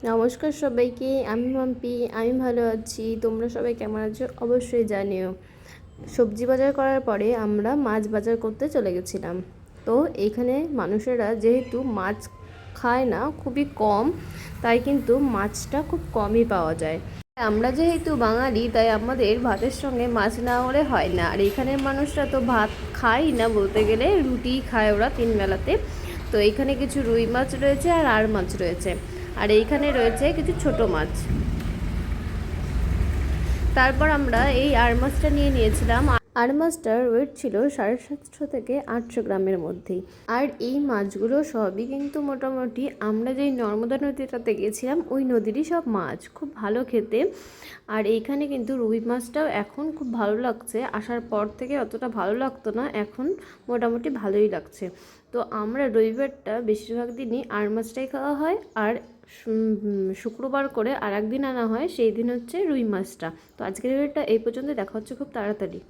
নমস্কার সবাইকে, আমি মাম্পি। আমি ভালো আছি। তোমরা সবাই কেমন আছো অবশ্যই জানিও। সবজি বাজার করার পরে আমরা মাছ বাজার করতে চলে গেছিলাম। তো এইখানে মানুষেরা যেহেতু মাছ খায় না, খুবই কম, তাই কিন্তু মাছটা খুব কমই পাওয়া যায়। আমরা যেহেতু বাঙালি, তাই আমাদের ভাতের সঙ্গে মাছ না হলে হয় না। আর এখানের মানুষরা তো ভাত খায় না, বলতে গেলে রুটি খায় ওরা 3 বেলাতে। তো এইখানে কিছু রুই মাছ রয়েছে আর মাছ রয়েছে, আর এইখানে রয়েছে কিছু ছোট মাছ। তারপর আমরা এই মাছটা নিয়ে নিয়েছিলাম। মাছটার ওয়েট ছিল 750 থেকে 800 গ্রামের মধ্যেই। আর এই মাছগুলো সবই কিন্তু মোটামুটি আমরা যেই নর্মদা নদীটাতে গেছিলাম ওই নদীরই সব মাছ, খুব ভালো খেতে। আর এইখানে কিন্তু রুই মাছটাও এখন খুব ভালো লাগছে, আসার পর থেকে অতটা ভালো লাগতো না, এখন মোটামুটি ভালোই লাগছে। তো আমরা রবিবারটা বেশিরভাগ দিনই মাছটাই খাওয়া হয়, আর শুক্রবার করে আর একদিন আনা হয়, সেই দিন হচ্ছে রুই মাছটা। তো আজকের ভিডিওটা এই পর্যন্ত, দেখা হচ্ছে খুব তাড়াতাড়ি।